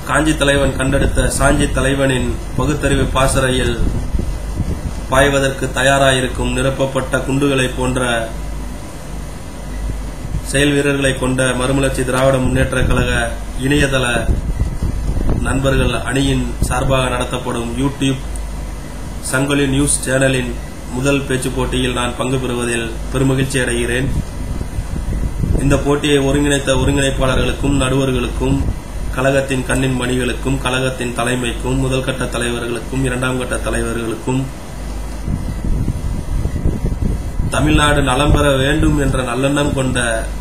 காஞ்சி தலைவன் கண்டெடுத்த சாஞ்சி தலைவனின் பகுத்தறிவு பாசறையில் பாய்வதற்கு தயாராயிருக்கும் நிரப்பப்பட்ட குண்டுகளை போன்ற செயல் வீரர்களை கொண்ட மறுமலர்ச்சி திராவிட முன்னேற்ற கழக இணையதள நண்பர்கள் அணியின் சார்பாக நடத்தப்படும் யூடியூப் சங்கொலி நியூஸ் சேனலின் முதல் பேச்சு போட்டியில் நான் பங்கு பெறுவதில் பெருமகிழ்ச்சி அடைகிறேன். இந்த போட்டியை ஒருங்கிணைத்த ஒருங்கிணைப்பாளர்களுக்கும் நடுவர்களுக்கும் கழகத்தின் கண்ணின் மணிகளுக்கும் கழகத்தின் தலைமைக்கும் முதல் கட்ட தலைவர்களுக்கும் இரண்டாம் கட்ட தலைவர்களுக்கும் தமிழ்நாடு நலம் பெற வேண்டும் என்ற நல்லெண்ணம் கொண்ட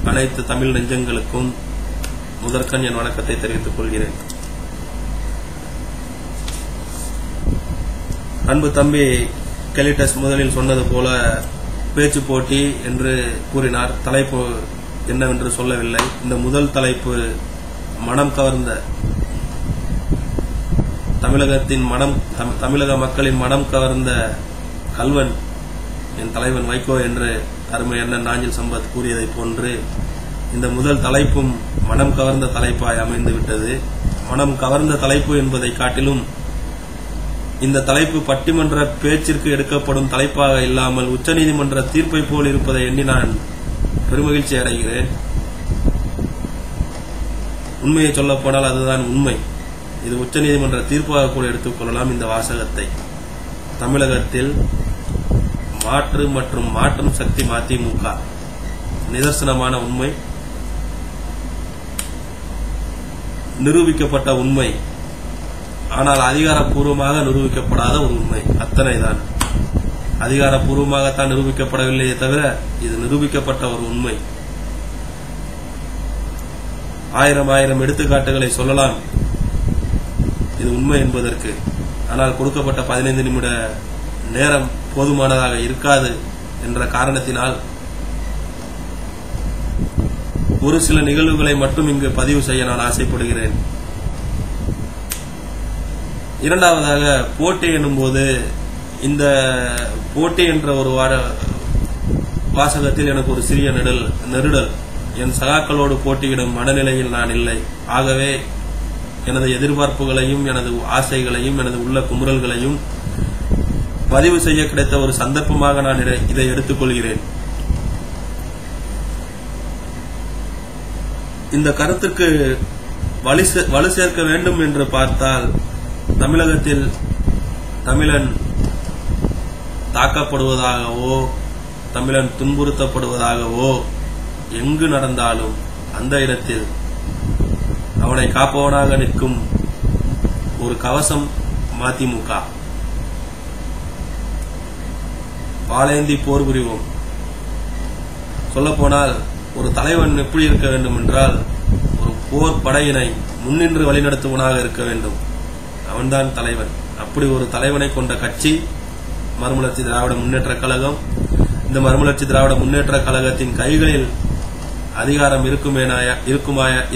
அனைத்து தமிழ் நெஞ்சங்களுக்கும் முதற்கண் என் வணக்கத்தை தெரிவித்துக் கொள்கிறேன். அன்பு தம்பி கெலிட்டஸ் முதலில் சொன்னது போல பேச்சு போட்டி என்று கூறினார். தலைப்பு என்னவென்று சொல்லவில்லை. இந்த முதல் தலைப்பு மனம் கவர்ந்த தமிழக மக்களின் மனம் கவர்ந்த கல்வன் என் தலைவன் வைகோ என்று அருமை அண்ணன் நாஞ்சில் சம்பத் கூறியதை போன்று இந்த முதல் தலைப்பும் மனம் கவர்ந்த தலைப்பாய் அமைந்துவிட்டது. மனம் கவர்ந்த தலைப்பு என்பதை காட்டிலும் இந்த தலைப்பு பட்டிமன்ற பேச்சிற்கு எடுக்கப்படும் தலைப்பாக இல்லாமல் உச்சநீதிமன்ற தீர்ப்பை போல் இருப்பதை எண்ணி நான் பெருமகிழ்ச்சி அடைகிறேன். உண்மையை சொல்லப் போனால் அதுதான் உண்மை. இது உச்சநீதிமன்ற தீர்ப்பாக கூட எடுத்துக்கொள்ளலாம். இந்த வாசகத்தை தமிழகத்தில் மாற்று மற்றும் மாற்றும் சக்தி மதிமுக நிதர்சனமான உண்மை, நிரூபிக்கப்பட்ட உண்மை, ஆனால் அதிகாரப்பூர்வமாக நிரூபிக்கப்படாத ஒரு உண்மை. அத்தனைதான். அதிகாரப்பூர்வமாகத்தான் நிரூபிக்கப்படவில்லையே தவிர இது நிரூபிக்கப்பட்ட ஒரு உண்மை. ஆயிரம் எடுத்துக்காட்டுகளை சொல்லலாம் இது உண்மை என்பதற்கு. ஆனால் கொடுக்கப்பட்ட 15 நிமிட நேரம் போதுமானதாக இருக்காது என்ற காரணத்தினால் ஒரு சில நிகழ்வுகளை மட்டும் இங்கு பதிவு செய்ய நான் ஆசைப்படுகிறேன். இரண்டாவதாக போட்டி எனும்போது இந்த போட்டி என்ற ஒரு வாசகத்தில் எனக்கு ஒரு சிறிய நெருடல். என் சகாக்களோடு போட்டியிடும் மனநிலையில் நான் இல்லை. ஆகவே எனது எதிர்பார்ப்புகளையும் எனது ஆசைகளையும் எனது உள்ள குமுறல்களையும் பதிவு செய்ய கிடைத்த ஒரு சந்தர்ப்பமாக நான் இதை எடுத்துக்கொள்கிறேன். இந்த கருத்துக்கு வலு சேர்க்க வேண்டும் என்று பார்த்தால் தமிழகத்தில் தமிழன் தாக்கப்படுவதாகவோ தமிழன் துன்புறுத்தப்படுவதாகவோ எங்கு நடந்தாலும் அந்த இடத்தில் அவனை காப்பவனாக நிற்கும் ஒரு கவசம் மதிமுக. வாளேந்தி போர் புரிவோம். சொல்லப்போனால் ஒரு தலைவன் எப்படி இருக்க வேண்டும் என்றால் ஒரு போர் படையினை முன்னின்று வழிநடத்துவனாக இருக்க வேண்டும். அவன்தான் தலைவன். அப்படி ஒரு தலைவனை கொண்ட கட்சி மறுமலர்ச்சி திராவிட முன்னேற்ற கழகம். இந்த மறுமலர்ச்சி திராவிட முன்னேற்ற கழகத்தின் கைகளில் அதிகாரம்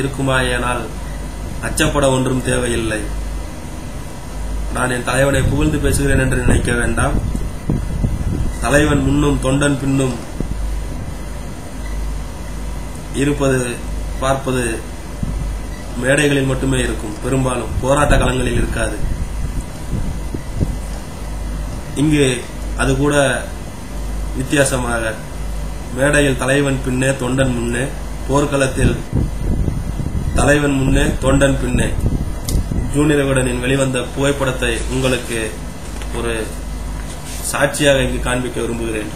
இருக்குமாயானால் அச்சப்பட ஒன்றும் தேவையில்லை. நான் என் தலைவனை புகழ்ந்து பேசுகிறேன் என்று நினைக்க வேண்டாம். தலைவன் முன்னும் தொண்டன் பின்னும் இருப்பது பார்ப்பது மேடைகளில் மட்டுமே இருக்கும். பெரும்பாலும் போராட்ட களங்களில் இருக்காது. இங்கு அது கூட வித்தியாசமாக மேடையில் தலைவன் பின்னே தொண்டன் முன்னே, போர்க்களத்தில் தலைவன் முன்னே தொண்டன் பின்னே. ஜூனியர் விகடனின் வெளிவந்த புகைப்படத்தை உங்களுக்கு ஒரு சாட்சியாக இங்கு காண்பிக்க விரும்புகிறேன்.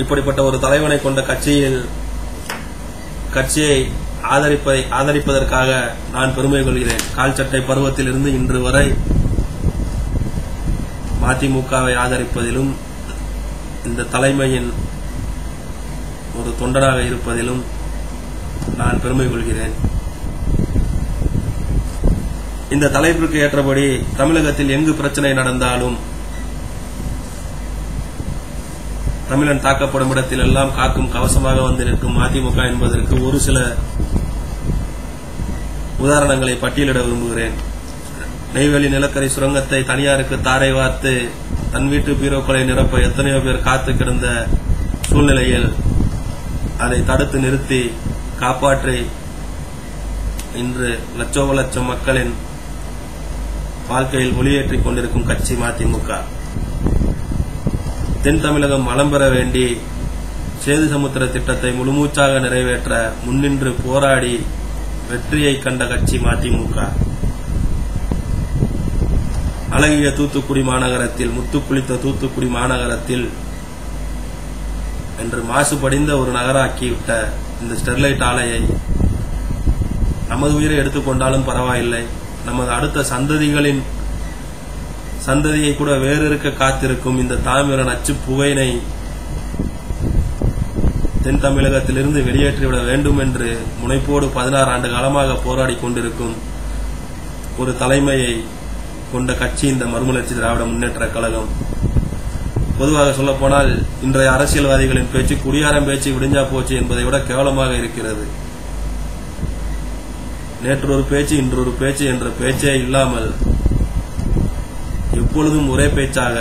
இப்படிப்பட்ட ஒரு தலைவனை கொண்ட கட்சியை ஆதரிப்பதற்காக நான் பெருமை கொள்கிறேன். கால்சட்டை பருவத்திலிருந்து இன்று வரை மதிமுகவை ஆதரிப்பதிலும் இந்த தலைமையின் ஒரு தொண்டனாக இருப்பதிலும் நான் பெருமை கொள்கிறேன். இந்த தலைப்பிற்கு ஏற்றபடி தமிழகத்தில் எங்கு பிரச்சனை நடந்தாலும் தமிழன் தாக்கப்படும் இடத்தில் எல்லாம் காக்கும் கவசமாக வந்து நிற்கும் மதிமுக என்பதற்கு ஒரு சில உதாரணங்களை பட்டியலிட விரும்புகிறேன். நெய்வேலி நிலக்கரி சுரங்கத்தை தனியாருக்கு தாரை வார்த்து தன் வீட்டு பீரோக்களை நிரப்ப எத்தனையோ பேர் காத்து கிடந்த சூழ்நிலையில் அதை தடுத்து நிறுத்தி காப்பாற்றி இன்று லட்சோப லட்சம் மக்களின் வாழ்க்கையில் ஒளியேற்றிக் கொண்டிருக்கும் கட்சி மதிமுக. தென் தமிழகம் வளம் பெற வேண்டி சேது சமுத்திர திட்டத்தை முழுமூச்சாக நிறைவேற்ற முன்னின்று போராடி வெற்றியை கண்ட கட்சி மதிமுக. அழகிய தூத்துக்குடி மாநகரத்தில், முத்துக்குளித்த தூத்துக்குடி மாநகரத்தில் என்று மாசுபடிந்த ஒரு நகராக்கிவிட்ட இந்த ஸ்டெர்லைட் ஆலையை நமது உயிரை எடுத்துக்கொண்டாலும் பரவாயில்லை, நமது அடுத்த சந்ததியை கூட வேறு இருக்க காத்திருக்கும் இந்த தாமிர நச்சு புகையினை தென் தமிழகத்திலிருந்து வெளியேற்றிவிட வேண்டும் என்று முனைப்போடு 16 ஆண்டு காலமாக போராடி கொண்டிருக்கும் ஒரு தலைமையை கொண்ட கட்சி இந்த மறுமலர்ச்சி திராவிட முன்னேற்ற கழகம். பொதுவாக சொல்லப்போனால் இன்றைய அரசியல்வாதிகளின் பேச்சு குடியாரம் பேச்சு விடிஞ்சா போச்சு என்பதை விட கேவலமாக இருக்கிறது. நேற்று ஒரு பேச்சு இன்று ஒரு பேச்சு என்ற பேச்சே இல்லாமல் எப்பொழுதும் ஒரே பேச்சாக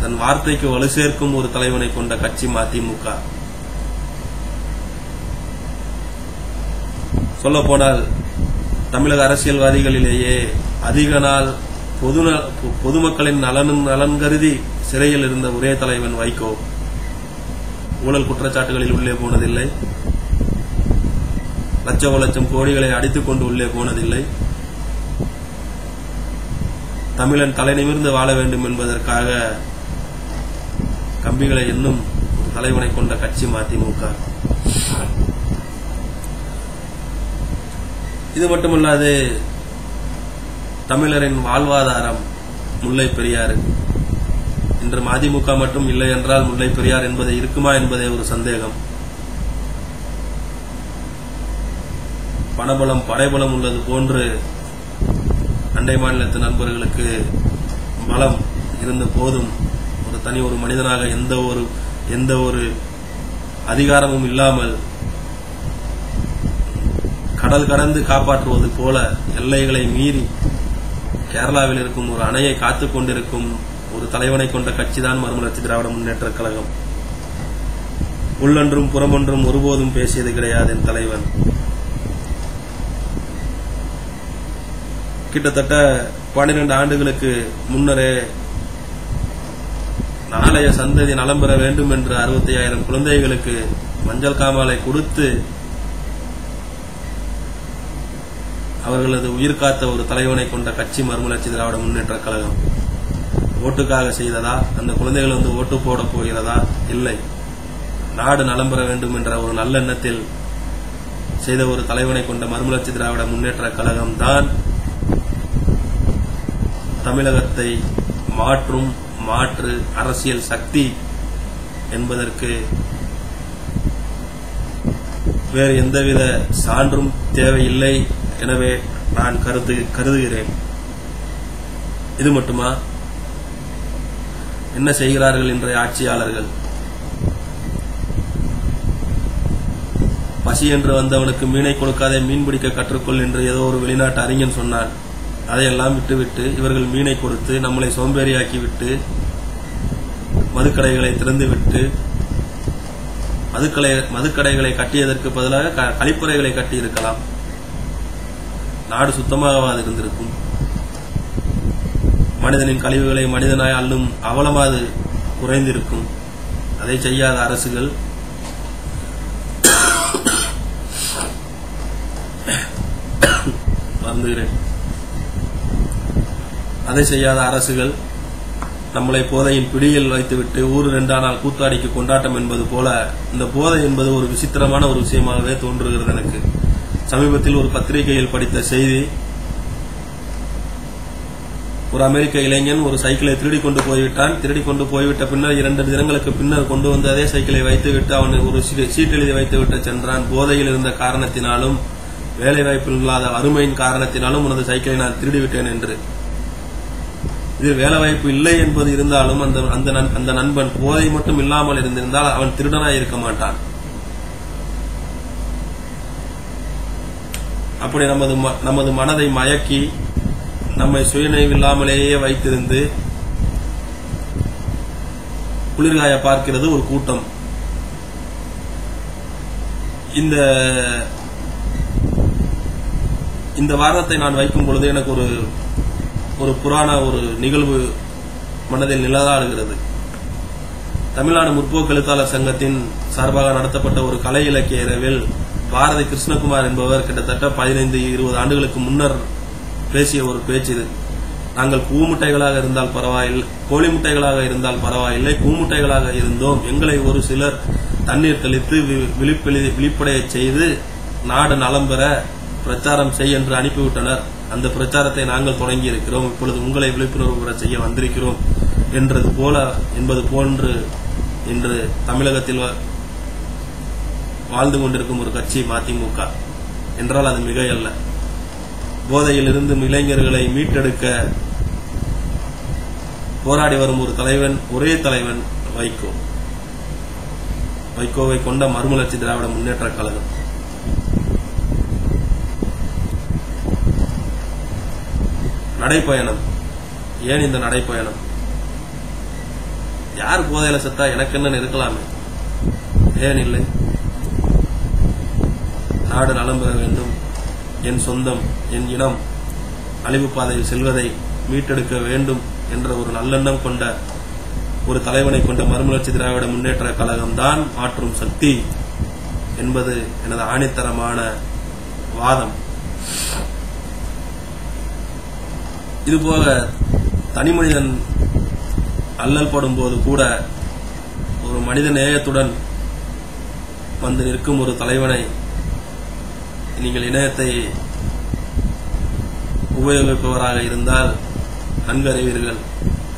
தன் வார்த்தைக்கு வலு சேர்க்கும் ஒரு தலைவனை கொண்ட கட்சி மதிமுக. சொல்லப்போனால் தமிழக அரசியல்வாதிகளிலேயே அதிக நாள் பொதுமக்களின் நலன் கருதி சிறையில் இருந்த ஒரே தலைவன் வைகோ. ஊழல் குற்றச்சாட்டுகளில் உள்ளே போனதில்லை, லட்சம் கோடிகளை அடித்துக் கொண்டு உள்ளே போனதில்லை. தமிழன் தலை நிமிர்ந்து வாழ வேண்டும் என்பதற்காக கம்பிகளை எண்ணும் தலைவனை கொண்ட கட்சி மதிமுக. இது மட்டுமல்லாது தமிழரின் வாழ்வாதாரம் முல்லை பெரியாறு. இன்று மதிமுக மட்டும் இல்லை என்றால் முல்லை பெரியார் என்பது இருக்குமா என்பதே ஒரு சந்தேகம். பணபலம் படைபலம் உள்ளது போன்று அண்டை மாநிலத்து நண்பர்களுக்கு பலம் இருந்த போதும் ஒரு மனிதனாக எந்த ஒரு அதிகாரமும் இல்லாமல் கடல் கடந்து காப்பாற்றுவது போல எல்லைகளை மீறி கேரளாவில் இருக்கும் ஒரு அணையை காத்துக் கொண்டிருக்கும் ஒரு தலைவனை கொண்ட கட்சிதான் மறுமலர்ச்சி திராவிட முன்னேற்ற கழகம். உள்ளொன்றும் புறமொன்றும் ஒருபோதும் பேசியது கிடையாது என் தலைவன். கிட்டத்தட்ட 12 ஆண்டுகளுக்கு முன்னரே நாளைய சந்ததி நலம் பெற வேண்டும் என்று 65,000 குழந்தைகளுக்கு மஞ்சள் காமாலை கொடுத்து அவர்களது உயிர் காத்த ஒரு தலைவனை கொண்ட கட்சி மறுமலர்ச்சி திராவிட முன்னேற்ற கழகம். ஓட்டுக்காக செய்ததா? அந்த குழந்தைகள் வந்து ஓட்டு போட போகிறதா? இல்லை, நாடு நலம் பெற வேண்டும் என்ற ஒரு நல்லெண்ணத்தில் செய்த ஒரு தலைவனை கொண்ட மறுமலர்ச்சி திராவிட முன்னேற்ற கழகம் தான் தமிழகத்தை மாற்று அரசியல் சக்தி என்பதற்கு வேறு எந்தவித சான்றும் தேவையில்லை. எனவே நான் கருதுகிறேன். இது மட்டுமா? என்ன செய்கிறார்கள் இன்றைய ஆட்சியாளர்கள்? பசி என்று வந்தவனுக்கு மீனை கொடுக்காதே, மீன் பிடிக்க கற்றுக்கொள் என்று ஏதோ ஒரு வெளிநாட்டு அறிஞன் சொன்னான். அதையெல்லாம் விட்டுவிட்டு இவர்கள் மீனை கொடுத்து நம்மளை சோம்பேறியாக்கிவிட்டு மதுக்கடைகளை திறந்துவிட்டு மதுக்கடைகளை கட்டியதற்கு பதிலாக கழிப்பறைகளை கட்டியிருக்கலாம். நாடு சுத்தமாக இருந்திருக்கும். மனிதனின் கழிவுகளை மனிதனாய் அள்ளும் அவலமாது குறைந்திருக்கும். அதை செய்யாத அரசுகள் நம்மளை போதையின் பிடியில் வைத்துவிட்டு ஊரு 2 நாள் கூத்தாடிக்கு கொண்டாட்டம் என்பது போல இந்த போதை என்பது ஒரு விசித்திரமான ஒரு விஷயமாகவே தோன்றுகிறது எனக்கு. சமீபத்தில் ஒரு பத்திரிகையில் படித்த செய்தி, ஒரு அமெரிக்க இளைஞன் ஒரு சைக்கிளை திருடி கொண்டு போய்விட்டான். திருடி கொண்டு போய்விட்ட பின்னர் 2 தினங்களுக்கு பின்னர் கொண்டு வந்த அதே சைக்கிளை வைத்துவிட்டு அவன் ஒரு சீட் எழுதி வைத்துவிட்டு சென்றான். போதையில் இருந்த காரணத்தினாலும் வேலைவாய்ப்பில் இல்லாத வறுமையின் காரணத்தினாலும் உனது சைக்கிளை நான் திருடிவிட்டேன் என்று. இதில் வேலைவாய்ப்பு இல்லை என்பது இருந்தாலும் அந்த நண்பன் போதை மட்டும் இல்லாமல் இருந்திருந்தால் அவன் திருடனாய் இருக்க மாட்டான். அப்படி நமது மனதை மயக்கி நம்மை சுயநினைவில்லாமலேயே வைத்திருந்து குளிர்காய பார்க்கிறது ஒரு கூட்டம். இந்த வாதத்தை நான் வைக்கும் பொழுது எனக்கு ஒரு புராண ஒரு நிகழ்வு மனதில் நிழலாடுகிறது. தமிழ்நாடு முற்போக்கு எழுத்தாளர் சங்கத்தின் சார்பாக நடத்தப்பட்ட ஒரு கலை இலக்கிய இரவில் பாரதி கிருஷ்ணகுமார் என்பவர் கிட்டத்தட்ட 15-20 ஆண்டுகளுக்கு முன்னர் பேசிய ஒரு பேச்சு இது. நாங்கள் கூமுட்டைகளாக இருந்தால் பரவாயில்லை, கோழி முட்டைகளாக இருந்தால் பரவாயில்லை, கூமுட்டைகளாக இருந்தோம். எங்களை ஒரு சிலர் தண்ணீர் தெளித்து விழிப்படைய செய்து நாடு நலம் பெற பிரச்சாரம் செய் என்று அனுப்பிவிட்டனர். அந்த பிரச்சாரத்தை நாங்கள் தொடங்கி இருக்கிறோம். இப்பொழுது உங்களை விழிப்புணர்வு பெற செய்ய வந்திருக்கிறோம் என்பது போன்று இன்று தமிழகத்தில் வாழ்ந்து கொண்டிருக்கும் ஒரு கட்சி மதிமுக என்றால் அது மிகையல்ல. போதையில் இருந்து இளைஞர்களை மீட்டெடுக்க போராடி வரும் ஒரு தலைவன், ஒரே தலைவன் வைகோ. வைகோவை கொண்ட மறுமலர்ச்சி திராவிட முன்னேற்ற கழகம். நடைப்பயணம். ஏன் இந்த நடைப்பயணம்? யார் போதையில செத்தா எனக்கு என்ன இருக்கலாமே, ஏன் இல்லை? நாடு நலம் பெற வேண்டும், என் சொந்தம், என் இனம் அழிவு பாதையில் செல்வதை மீட்டெடுக்க வேண்டும் என்ற ஒரு நல்லெண்ணம் கொண்ட ஒரு தலைவனை கொண்ட மறுமலர்ச்சி திராவிட முன்னேற்ற கழகம் தான் மாற்றும் சக்தி என்பது எனது ஆணித்தரமான வாதம். இதுபோக தனிமனிதன் அல்லல் படும் போது கூட ஒரு மனித நேயத்துடன் வந்து நிற்கும் ஒரு தலைவனை நீங்கள் இணையத்தை உபயோகிப்பவராக இருந்தால் நன்கு அறிவீர்கள்.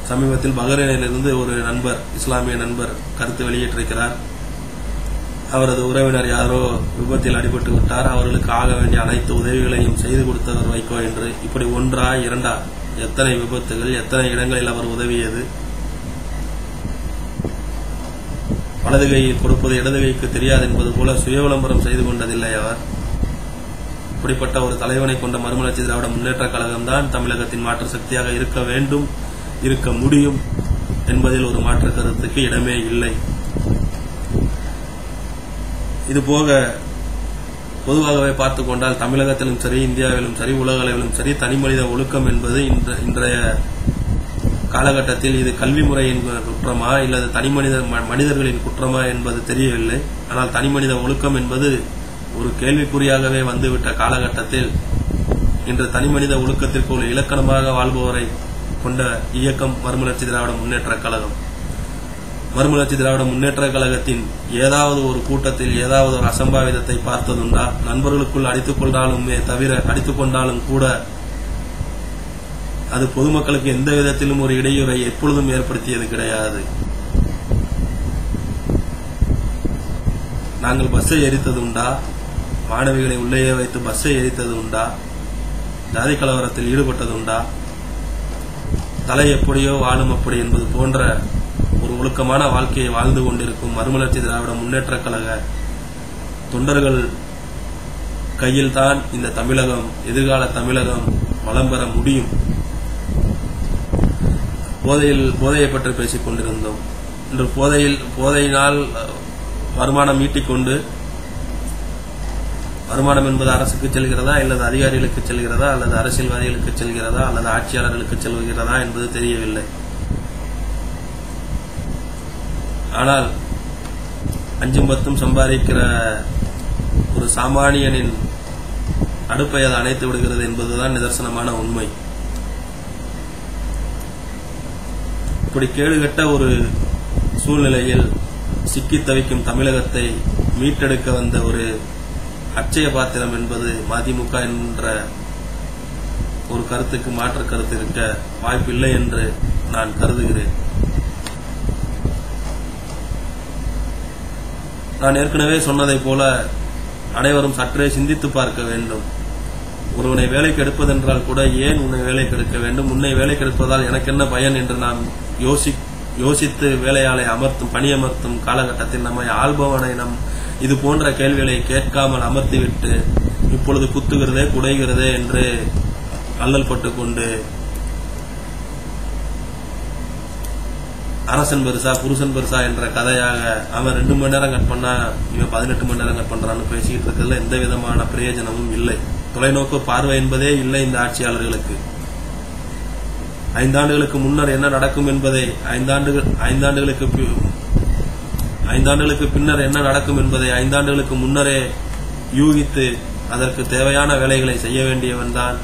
சமீபத்தில் பஹ்ரைனிலிருந்து ஒரு நண்பர், இஸ்லாமிய நண்பர் கருத்து வெளியிட்டிருக்கிறார். அவரது உறவினர் யாரோ விபத்தில் அடிபட்டு விட்டார், அவர்களுக்கு ஆக வேண்டிய அனைத்து உதவிகளையும் செய்து கொடுத்தவர் வைகோ என்று. இப்படி ஒன்றா இரண்டா எத்தனை விபத்துகள், எத்தனை இடங்களில் அவர் உதவியது. வலது கையில் கொடுப்பது இடது கைக்கு தெரியாது என்பது போல சுய விளம்பரம் செய்து கொண்டதில்லை அவர். இப்படிப்பட்ட ஒரு தலைவனை கொண்ட மறுமலர்ச்சி திராவிட முன்னேற்ற கழகம் தான் தமிழகத்தின் மாற்று சக்தியாக இருக்க வேண்டும், இருக்க முடியும் என்பதில் ஒரு மாற்று கருத்துக்கு இடமே இல்லை. இதுபோக பொதுவாகவே பார்த்துக் கொண்டால் தமிழகத்திலும் சரி, இந்தியாவிலும் சரி, உலக அளவிலும் சரி, தனிமனித ஒழுக்கம் என்பது இன்றைய காலகட்டத்தில் இது கல்வி முறையின் குற்றமா இல்லது மனிதர்களின் குற்றமா என்பது தெரியவில்லை. ஆனால் தனிமனித ஒழுக்கம் என்பது ஒரு கேள்விக்குறியாகவே வந்துவிட்ட காலகட்டத்தில் இன்று தனிமனித ஒழுக்கத்திற்கு ஒரு இலக்கணமாக வாழ்பவரை கொண்ட இயக்கம் மறுமலர்ச்சி திராவிட முன்னேற்ற கழகம். மறுமலர்ச்சி திராவிட முன்னேற்ற கழகத்தின் ஏதாவது ஒரு கூட்டத்தில் ஏதாவது ஒரு அசம்பாவிதத்தை பார்த்ததுண்டா? நண்பர்களுக்குள் அடித்துக் கொண்டாலுமே தவிர, அடித்துக் கொண்டாலும் கூட அது பொதுமக்களுக்கு எந்த விதத்திலும் ஒரு இடையூறை எப்பொழுதும் ஏற்படுத்தியது கிடையாது. நாங்கள் பஸ்ஸை எரித்தது உண்டா? மாணவிகளை உள்ளேயே வைத்து பஸ்ஸை எரித்தது உண்டா? ஜாதி கலவரத்தில் ஈடுபட்டது உண்டா? தலை எப்படியோ வாழும் அப்படி என்பது போன்ற ஒரு ஒழுக்கமான வாழ்க்கையை வாழ்ந்து கொண்டிருக்கும் மறுமலர்ச்சி திராவிட முன்னேற்ற கழக தொண்டர்கள் கையில்தான் இந்த தமிழகம், எதிர்கால தமிழகம் வளம் பெற முடியும். போதையை பற்றி பேசிக் கொண்டிருந்தோம். இன்று போதையினால் வருமானம் ஈட்டிக்கொண்டு, வருமானம் என்பது அரசுக்கு செல்கிறதா அல்லது அதிகாரிகளுக்கு செல்கிறதா அல்லது அரசியல்வாதிகளுக்கு செல்கிறதா அல்லது ஆட்சியாளர்களுக்கு செல்கிறதா என்பது தெரியவில்லை. ஆனால் 5-10 சம்பாதிக்கிற ஒரு சாமானியனின் அடுப்பை அது அணைத்து விடுகிறது என்பதுதான் நிதர்சனமான உண்மை. இப்படி கேடுகட்ட ஒரு சூழ்நிலையில் சிக்கி தவிக்கும் தமிழகத்தை மீட்டெடுக்க வந்த ஒரு அட்சய பாத்திரம் என்பது மதிமுக என்ற ஒரு கருத்துக்கு மாற்று கருத்து இருக்க வாய்ப்பில்லை என்று நான் கருதுகிறேன். நான் ஏற்கனவே சொன்னதை போல அனைவரும் சற்றே சிந்தித்து பார்க்க வேண்டும். ஒருவனை வேலைக்கு எடுப்பதென்றால் கூட ஏன் உன்னை வேலைக்கு எடுக்க வேண்டும், உன்னை வேலைக்கு எடுப்பதால் எனக்கு என்ன பயன் என்று நாம் யோசித்து வேலையாளை பணியமர்த்தும் காலகட்டத்தில் நம்மை ஆள்பவனை இது போன்ற கேள்விகளை கேட்காமல் அமர்த்திவிட்டு இப்பொழுது குத்துகிறதே குடைகிறதே என்று அல்லல் பட்டுக் கொண்டு அரசன் பெருசா புருஷன் பெருசா என்ற கதையாக அவன் 2 மணி நேரம் கட் பண்ணா இவன் 18 மணி நேரம் கட் பண்றான்னு பேசிக்கிட்டு இருக்கிறதுல எந்த விதமான பிரயோஜனமும் இல்லை. தொலைநோக்கு பார்வை என்பதே இல்லை இந்த ஆட்சியாளர்களுக்கு. 5 ஆண்டுகளுக்கு முன்னர் என்ன நடக்கும் என்பதை 5 ஆண்டுகளுக்கு பின்னர் என்ன நடக்கும் என்பதை 5 ஆண்டுகளுக்கு முன்னரே யூகித்து அதற்கு தேவையான வேலைகளை செய்ய வேண்டியவன் தான்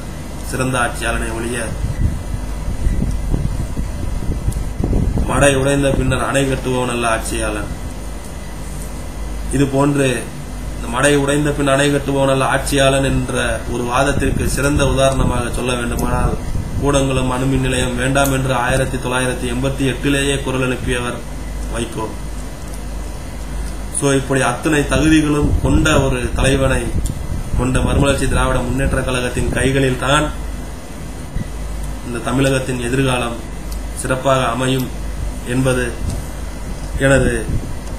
சிறந்த ஆட்சியாளனை ஒழிய மடை உடைந்த பின்னர் அணை கட்டுபவன் அல்ல ஆட்சியாளன். இது போன்று மடை உடைந்த பின் அணை கட்டுபவன் அல்ல ஆட்சியாளன் என்ற ஒரு வாதத்திற்கு சிறந்த உதாரணமாக சொல்ல வேண்டுமானால் கூடங்குளம் அணுமின் நிலையம் வேண்டாம் என்று 1988 குரல் எழுப்பியவர் வைகோ. இப்படி அத்தனை தகுதிகளும் கொண்ட ஒரு தலைவனை கொண்ட மறுமலர்ச்சி திராவிட முன்னேற்ற கழகத்தின் கைகளில் தான் இந்த தமிழகத்தின் எதிர்காலம் சிறப்பாக அமையும் என்பது எனது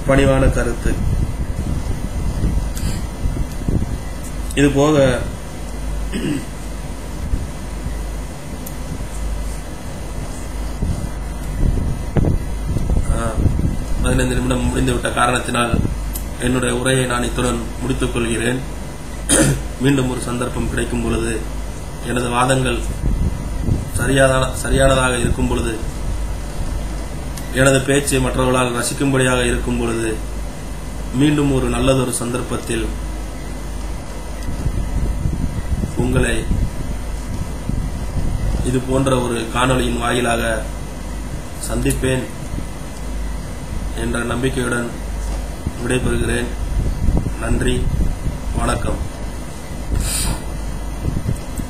பணிவான கருத்து. இதுபோக 15 நிமிடம் முடிந்துவிட்ட காரணத்தினால் என்னுடைய உரையை நான் இத்துடன் முடித்துக் கொள்கிறேன். மீண்டும் ஒரு சந்தர்ப்பம் கிடைக்கும் பொழுது எனது வாதங்கள் சரியானதாக இருக்கும் பொழுது, எனது பேச்சு மற்றவர்களால் ரசிக்கும்படியாக இருக்கும் பொழுது, மீண்டும் ஒரு நல்லதொரு சந்தர்ப்பத்தில் உங்களை இது போன்ற ஒரு காணொளியின் வாயிலாக சந்திப்பேன் என்ற நம்பிக்கையுடன் விடைபெறுகிறேன். நன்றி, வணக்கம்.